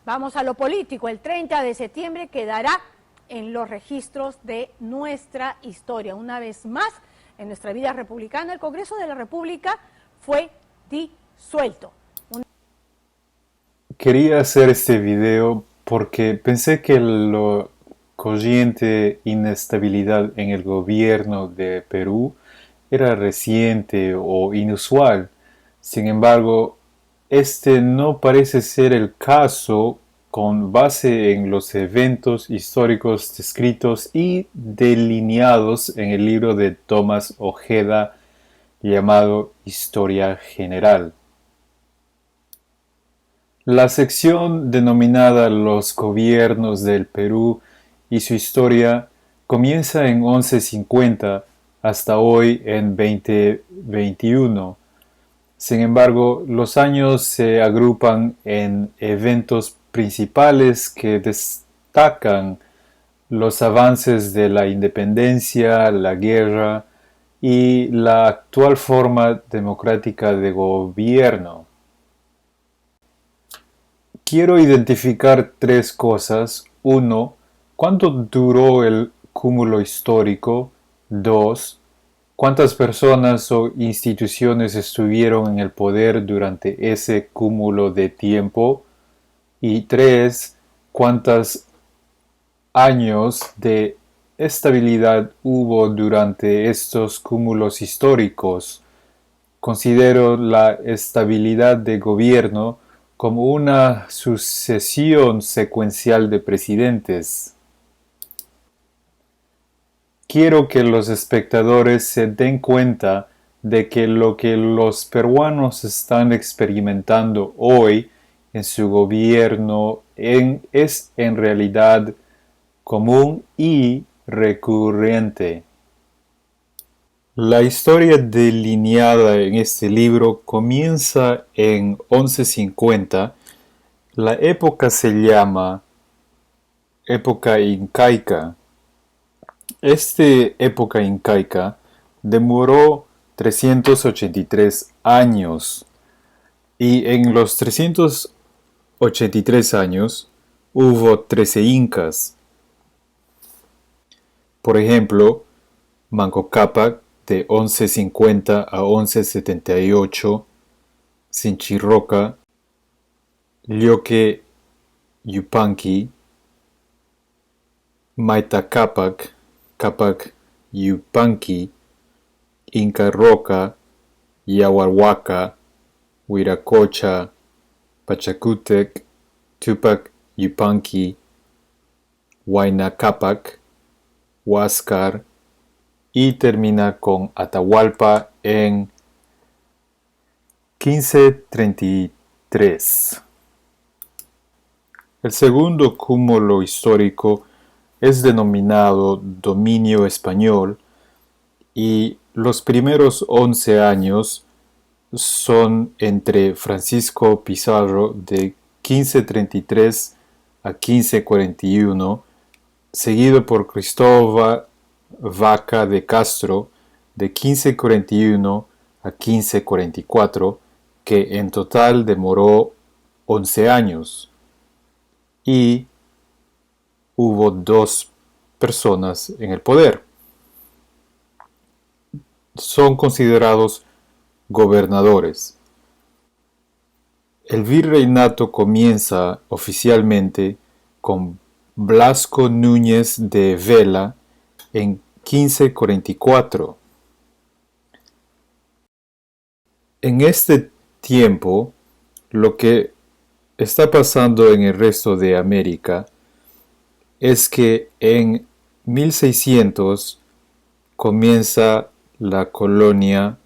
Vamos a lo político. El 30 de septiembre quedará en los registros de nuestra historia. Una vez más, en nuestra vida republicana, el Congreso de la República fue disuelto. Quería hacer este video porque pensé que la corriente inestabilidad en el gobierno de Perú era reciente o inusual. Sin embargo, este no parece ser el caso con base en los eventos históricos descritos y delineados en el libro de Tomás Ojeda llamado Historia General. La sección denominada Los gobiernos del Perú y su historia comienza en 1150 hasta hoy en 2021. Sin embargo, los años se agrupan en eventos principales que destacan los avances de la independencia, la guerra y la actual forma democrática de gobierno. Quiero identificar tres cosas. 1. ¿Cuánto duró el cúmulo histórico? 2. ¿Cuántas personas o instituciones estuvieron en el poder durante ese cúmulo de tiempo? Y 3. ¿Cuántos años de estabilidad hubo durante estos cúmulos históricos? Considero la estabilidad de gobierno como una sucesión secuencial de presidentes. Quiero que los espectadores se den cuenta de que lo que los peruanos están experimentando hoy en su gobierno es en realidad común y recurrente. La historia delineada en este libro comienza en 1150. La época se llama época incaica. Esta época incaica demoró 383 años y en los 383 años hubo 13 incas. Por ejemplo, Manco Cápac de 1150 a 1178, Sinchirroca, Lyoque Yupanqui, Maita Cápac, Cápac Yupanqui, Inca Roca, Yahuarhuaca, Huiracocha, Pachacútec, Tupac Yupanqui, Huayna Cápac, Huáscar, y termina con Atahualpa en 1533. El segundo cúmulo histórico es denominado dominio español y los primeros 11 años son entre Francisco Pizarro de 1533 a 1541, seguido por Cristóbal Vaca de Castro de 1541 a 1544, que en total demoró 11 años, y hubo 2 personas en el poder. Son considerados gobernadores. El virreinato comienza oficialmente con Blasco Núñez de Vela en 1544. En este tiempo, lo que está pasando en el resto de América es que en 1600 comienza la colonia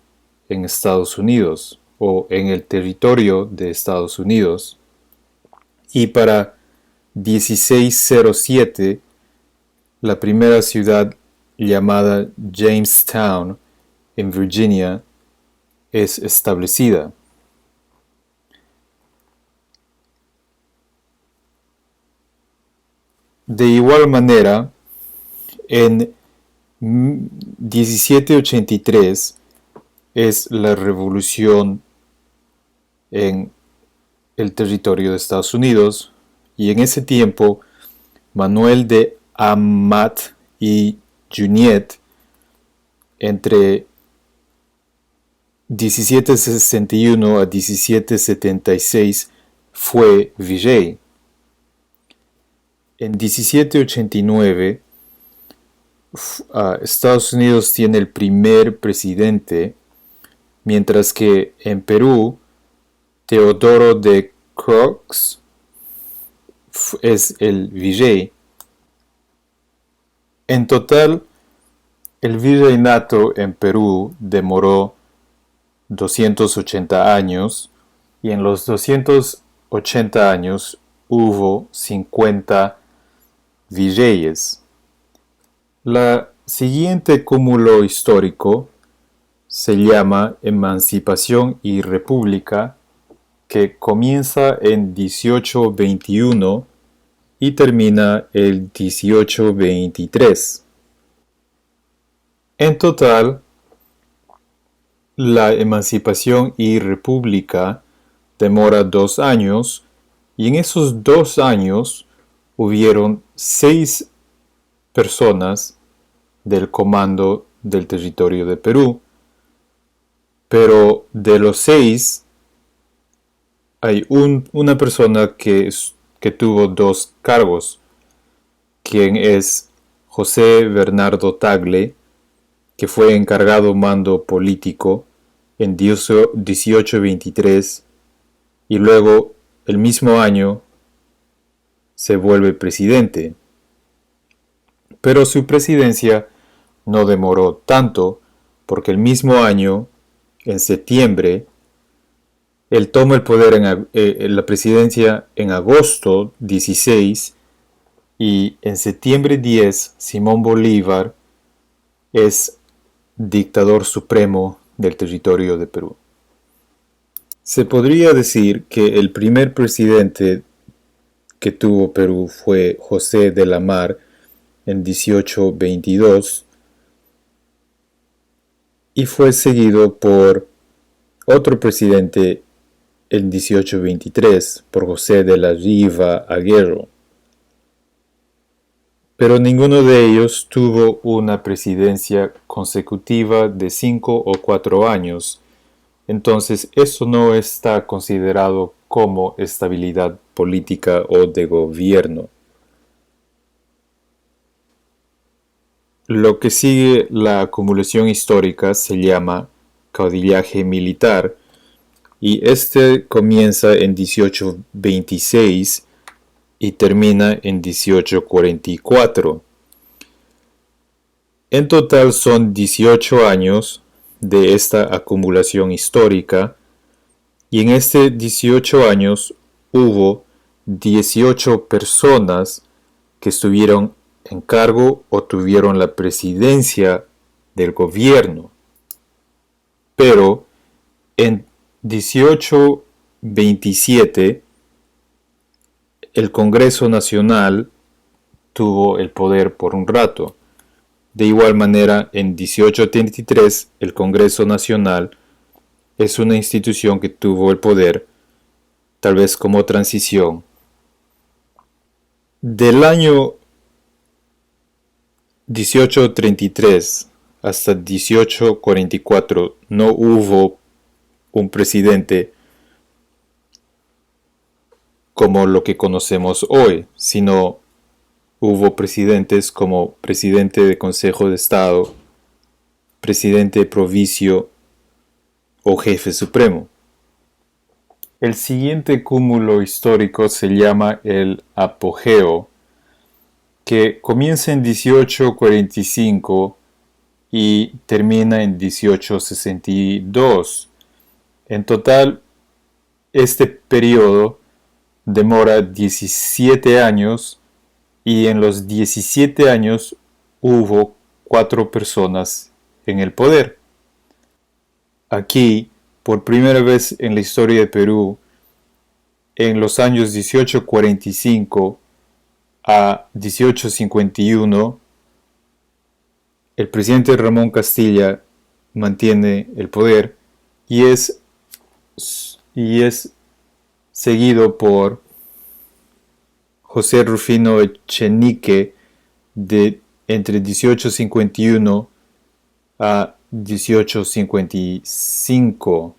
en Estados Unidos o en el territorio de Estados Unidos, y para 1607 la primera ciudad, llamada Jamestown en Virginia, es establecida. De igual manera, en 1783 es la revolución en el territorio de Estados Unidos, y en ese tiempo Manuel de Amat y Junyent, entre 1761 a 1776, fue virrey. En 1789, Estados Unidos tiene el primer presidente, mientras que en Perú, Teodoro de Crux es el virrey. En total, el virreinato en Perú demoró 280 años, y en los 280 años hubo 50 virreyes. La siguiente cúmulo histórico se llama Emancipación y República, que comienza en 1821 y termina el 1823. En total, la Emancipación y República demora 2 años, y en esos 2 años hubieron 6 personas del comando del territorio de Perú, pero de los 6 hay una persona que tuvo 2 cargos, quien es José Bernardo Tagle, que fue encargado mando político en 1823, y luego el mismo año se vuelve presidente. Pero su presidencia no demoró tanto, porque el mismo año, en septiembre, él toma el poder en la presidencia en agosto 16, y en septiembre 10 Simón Bolívar es dictador supremo del territorio de Perú. Se podría decir que el primer presidente que tuvo Perú fue José de la Mar en 1822, y fue seguido por otro presidente en 1823, por José de la Riva Agüero. Pero ninguno de ellos tuvo una presidencia consecutiva de 5 o 4 años, entonces eso no está considerado como estabilidad política o de gobierno. Lo que sigue la acumulación histórica se llama caudillaje militar, y este comienza en 1826 y termina en 1844. En total son 18 años de esta acumulación histórica, y en este 18 años hubo 18 personas que estuvieron en cargo o tuvieron la presidencia del gobierno. Pero en 1827 el Congreso Nacional tuvo el poder por un rato. De igual manera, en 1833 el Congreso Nacional es una institución que tuvo el poder, tal vez como transición. Del año 1833 hasta 1844 no hubo un presidente como lo que conocemos hoy, sino hubo presidentes como presidente de Consejo de Estado, presidente provicio o jefe supremo. El siguiente cúmulo histórico se llama el apogeo, que comienza en 1845 y termina en 1862. En total, este periodo demora 17 años, y en los 17 años hubo 4 personas en el poder. Aquí, por primera vez en la historia de Perú, en los años 1845 a 1851, el presidente Ramón Castilla mantiene el poder y es seguido por José Rufino Echenique entre 1851 a 1855.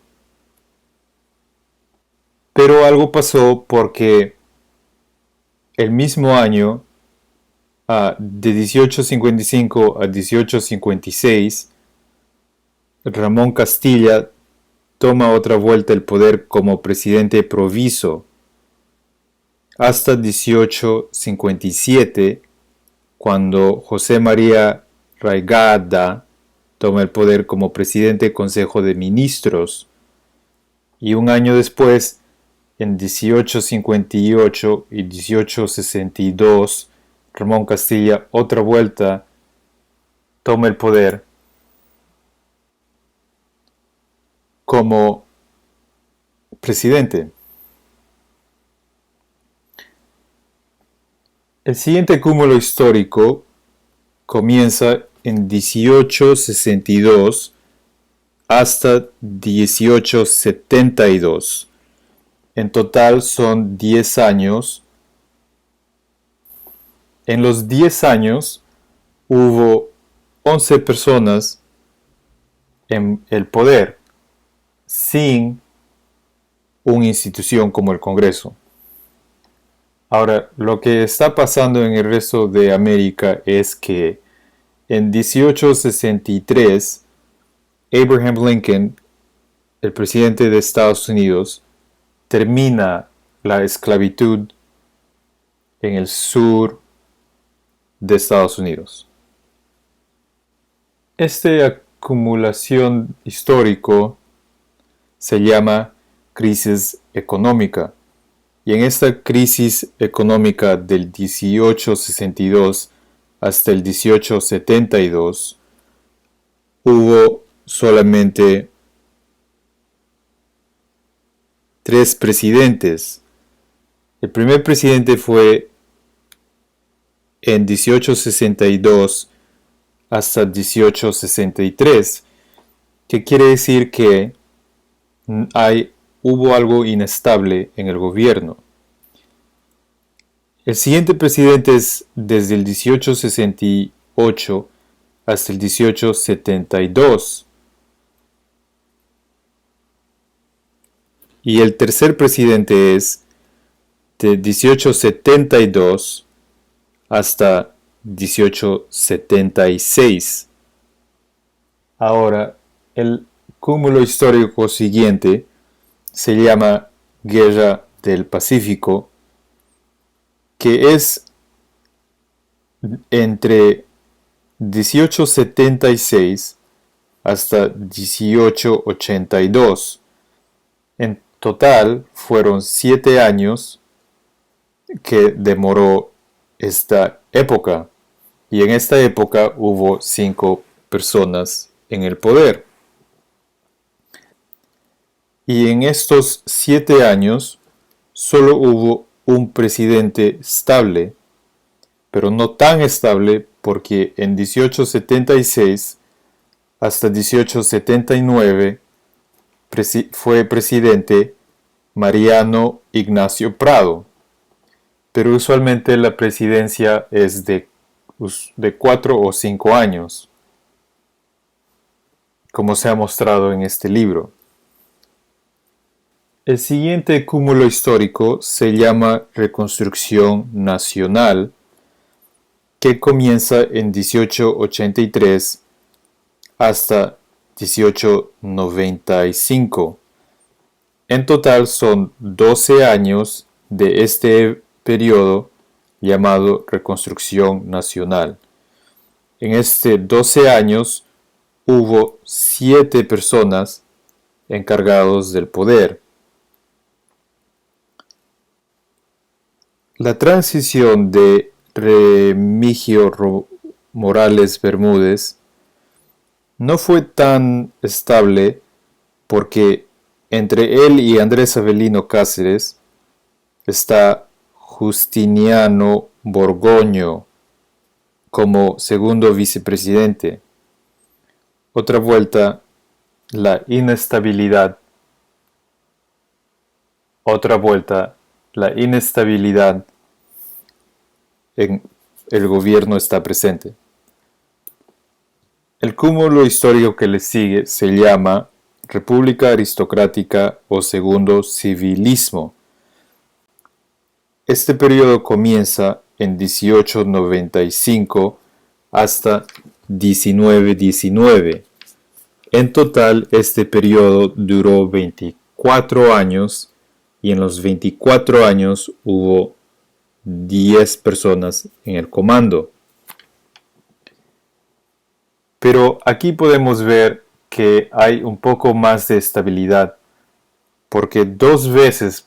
Pero algo pasó porque el mismo año, de 1855 a 1856, Ramón Castilla toma otra vuelta el poder como presidente proviso, hasta 1857, cuando José María Raigada toma el poder como presidente del Consejo de Ministros, y un año después, en 1858 y 1862, Ramón Castilla otra vuelta toma el poder como presidente. El siguiente cúmulo histórico comienza en 1862 hasta 1872. En total son 10 años. En los 10 años hubo 11 personas en el poder, sin una institución como el Congreso. Ahora, lo que está pasando en el resto de América es que en 1863, Abraham Lincoln, el presidente de Estados Unidos, termina la esclavitud en el sur de Estados Unidos. Esta acumulación histórico se llama crisis económica. Y en esta crisis económica del 1862 hasta el 1872 hubo solamente 3 presidentes. El primer presidente fue en 1862 hasta 1863, que quiere decir que hubo algo inestable en el gobierno. El siguiente presidente es desde el 1868 hasta el 1872. Y el tercer presidente es de 1872 hasta 1876. Ahora, el cúmulo histórico siguiente se llama Guerra del Pacífico, que es entre 1876 hasta 1882. En total fueron 7 años que demoró esta época, y en esta época hubo 5 personas en el poder. Y en estos 7 años solo hubo un presidente estable, pero no tan estable, porque en 1876 hasta 1879 fue presidente Mariano Ignacio Prado, pero usualmente la presidencia es de 4 o 5 años, como se ha mostrado en este libro. El siguiente cúmulo histórico se llama Reconstrucción Nacional, que comienza en 1883 hasta 1895. En total son 12 años de este periodo llamado Reconstrucción Nacional. En este 12 años hubo 7 personas encargados del poder. La transición de Remigio Morales Bermúdez no fue tan estable, porque entre él y Andrés Avelino Cáceres está Justiniano Borgoño como segundo vicepresidente. Otra vuelta, la inestabilidad en el gobierno está presente. El cúmulo histórico que le sigue se llama República Aristocrática o Segundo Civilismo. Este periodo comienza en 1895 hasta 1919. En total, este periodo duró 24 años y en los 24 años hubo 10 personas en el comando. Pero aquí podemos ver que hay un poco más de estabilidad, porque 2 veces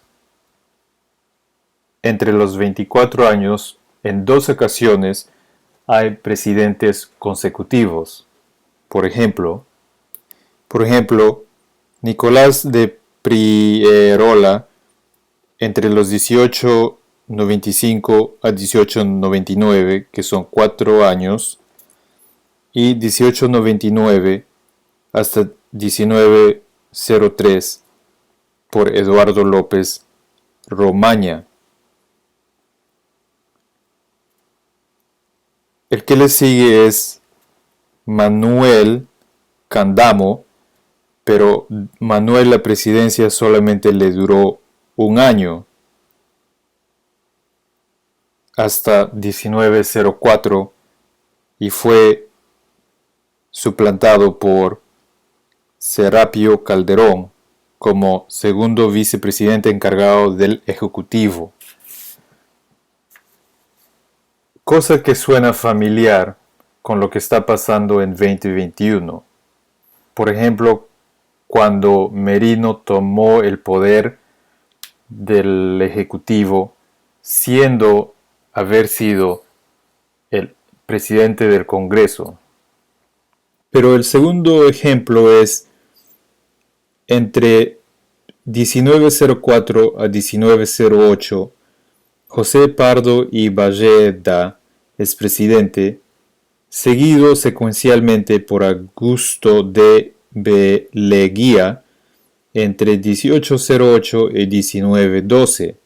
entre los 24 años, en 2 ocasiones, hay presidentes consecutivos. Por ejemplo, Nicolás de Prierola, entre los 1895 a 1899, que son 4 años, y 1899 hasta 1903, por Eduardo López Romaña. El que le sigue es Manuel Candamo, pero Manuel la presidencia solamente le duró 1 año, hasta 1904, y fue suplantado por Serapio Calderón como segundo vicepresidente encargado del Ejecutivo. Cosa que suena familiar con lo que está pasando en 2021. Por ejemplo, cuando Merino tomó el poder del Ejecutivo, siendo haber sido el presidente del Congreso. Pero el segundo ejemplo es entre 1904 a 1908, José Pardo y Valleda es presidente, seguido secuencialmente por Augusto de Beleguía entre 1808 y 1912.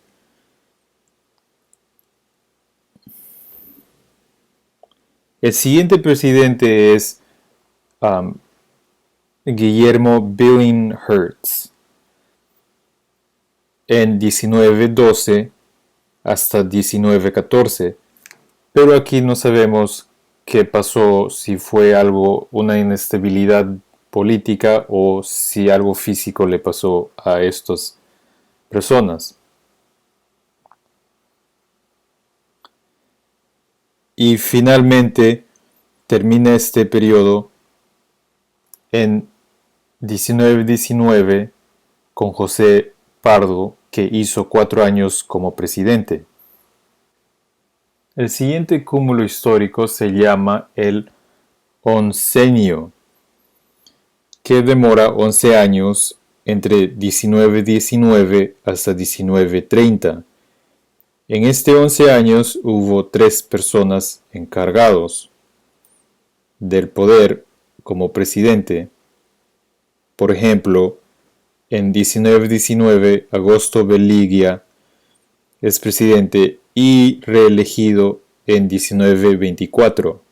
El siguiente presidente es Guillermo Billinghurst en 1912 hasta 1914, pero aquí no sabemos qué pasó, si fue una inestabilidad política o si algo físico le pasó a estas personas. Y finalmente termina este periodo en 1919 con José Pardo, que hizo 4 años como presidente. El siguiente cúmulo histórico se llama el oncenio, que demora 11 años entre 1919 hasta 1930. En este 11 años hubo 3 personas encargados del poder como presidente. Por ejemplo, en 1919, Augusto Beleguía es presidente y reelegido en 1924.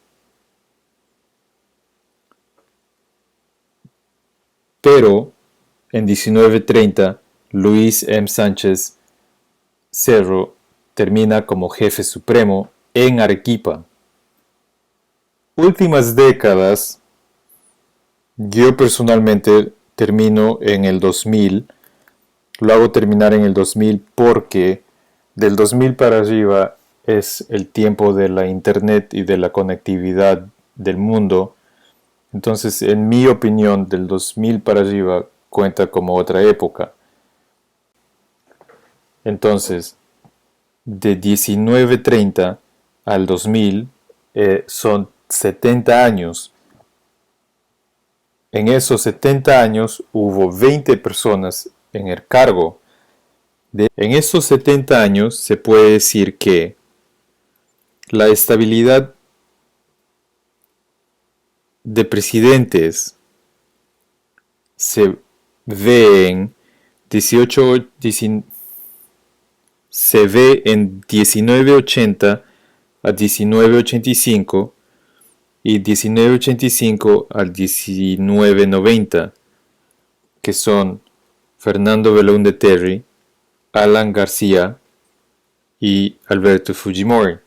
Pero en 1930, Luis M. Sánchez Cerro termina como jefe supremo en Arequipa. Últimas décadas, yo personalmente termino en el 2000, lo hago terminar en el 2000 porque del 2000 para arriba es el tiempo de la internet y de la conectividad del mundo. Entonces, en mi opinión, del 2000 para arriba cuenta como otra época. Entonces, de 1930 al 2000 son 70 años. En esos 70 años hubo 20 personas en el cargo. En esos 70 años se puede decir que la estabilidad de presidentes se ve en 1980 a 1985 y 1985 al 1990, que son Fernando Belaúnde Terry, Alan García y Alberto Fujimori.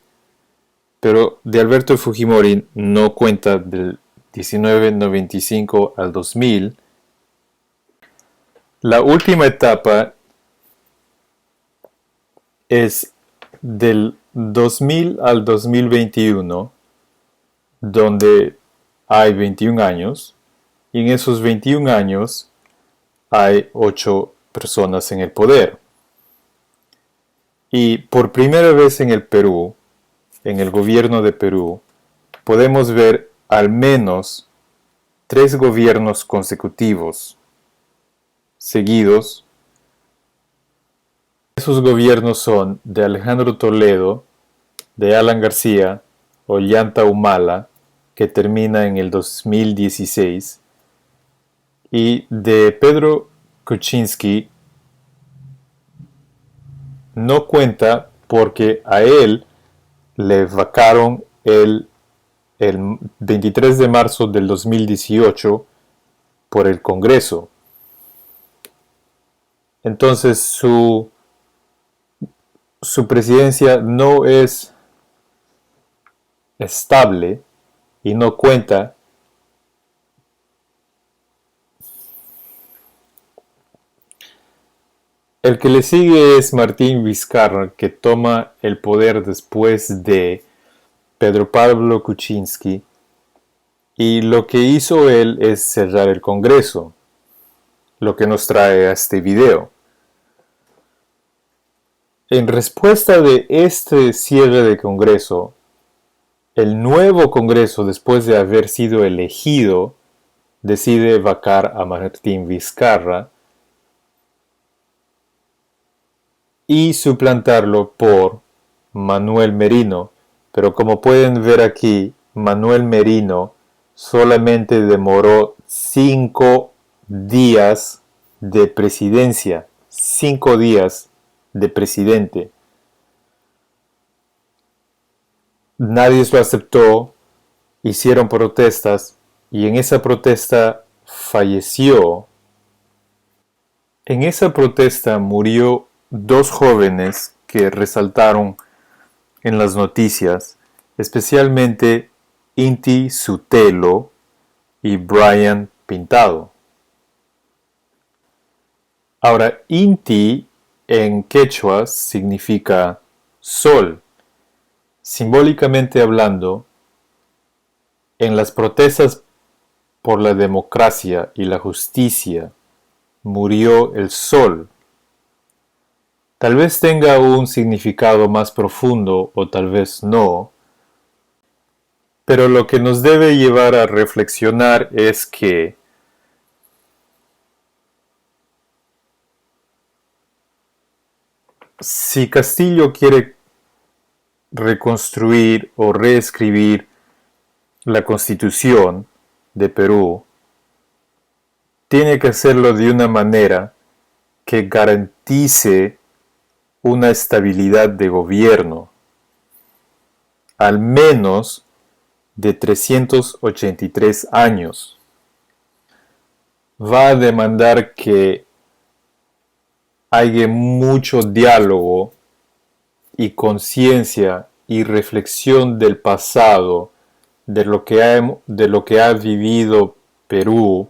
Pero de Alberto Fujimori no cuenta del 1995 al 2000. La última etapa es del 2000 al 2021, donde hay 21 años, y en esos 21 años hay 8 personas en el poder. Y por primera vez en el Perú, en el gobierno de Perú, podemos ver al menos 3 gobiernos consecutivos seguidos. Esos gobiernos son de Alejandro Toledo, de Alan García, Ollanta Humala, que termina en el 2016, y de Pedro Kuczynski. No cuenta porque a él le vacaron el 23 de marzo del 2018 por el Congreso. Entonces su presidencia no es estable y no cuenta. El que le sigue es Martín Vizcarra, que toma el poder después de Pedro Pablo Kuczynski, y lo que hizo él es cerrar el Congreso, lo que nos trae a este video. En respuesta de este cierre de Congreso, el nuevo Congreso, después de haber sido elegido, decide vacar a Martín Vizcarra y suplantarlo por Manuel Merino. Pero como pueden ver aquí, Manuel Merino solamente demoró 5 días de presidencia. 5 días de presidente. Nadie lo aceptó, hicieron protestas y en esa protesta falleció. En esa protesta murió 2 jóvenes que resaltaron en las noticias, especialmente Inti Sutelo y Brian Pintado. Ahora, Inti en quechua significa sol. Simbólicamente hablando, en las protestas por la democracia y la justicia murió el sol. Tal vez tenga un significado más profundo o tal vez no, pero lo que nos debe llevar a reflexionar es que si Castillo quiere reconstruir o reescribir la Constitución de Perú, tiene que hacerlo de una manera que garantice una estabilidad de gobierno, al menos de 383 años. Va a demandar que haya mucho diálogo y conciencia y reflexión del pasado, de lo que ha vivido Perú,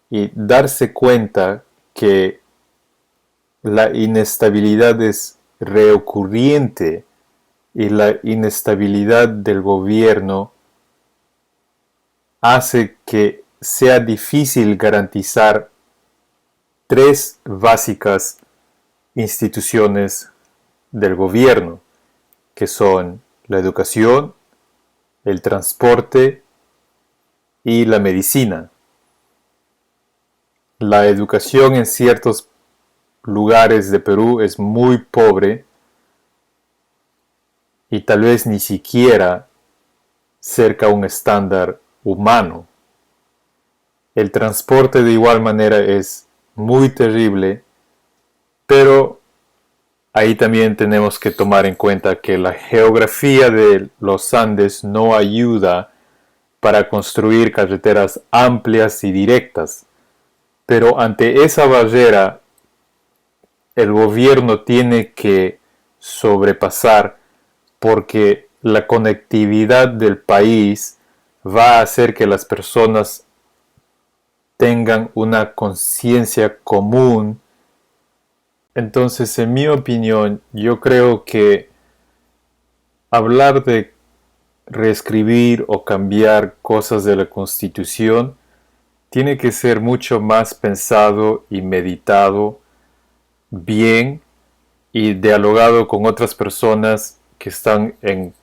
y darse cuenta que la inestabilidad es recurrente y la inestabilidad del gobierno hace que sea difícil garantizar 3 básicas instituciones del gobierno, que son la educación, el transporte y la medicina. La educación en ciertos lugares de Perú es muy pobre y tal vez ni siquiera cerca a un estándar humano. El transporte de igual manera es muy terrible, pero ahí también tenemos que tomar en cuenta que la geografía de los Andes no ayuda para construir carreteras amplias y directas. Pero ante esa barrera, el gobierno tiene que sobrepasar, porque la conectividad del país va a hacer que las personas tengan una conciencia común. Entonces, en mi opinión, yo creo que hablar de reescribir o cambiar cosas de la Constitución tiene que ser mucho más pensado y meditado bien y dialogado con otras personas que están en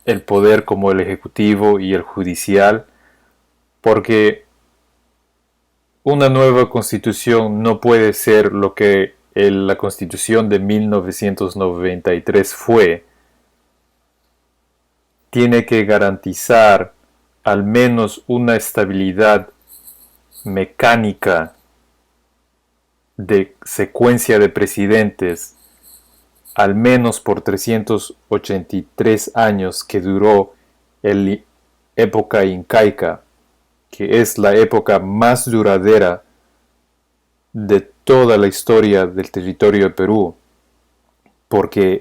el poder, como el ejecutivo y el judicial, porque una nueva constitución no puede ser lo que la constitución de 1993 fue. Tiene que garantizar al menos una estabilidad mecánica de secuencia de presidentes, al menos por 383 años que duró la época incaica, que es la época más duradera de toda la historia del territorio de Perú, porque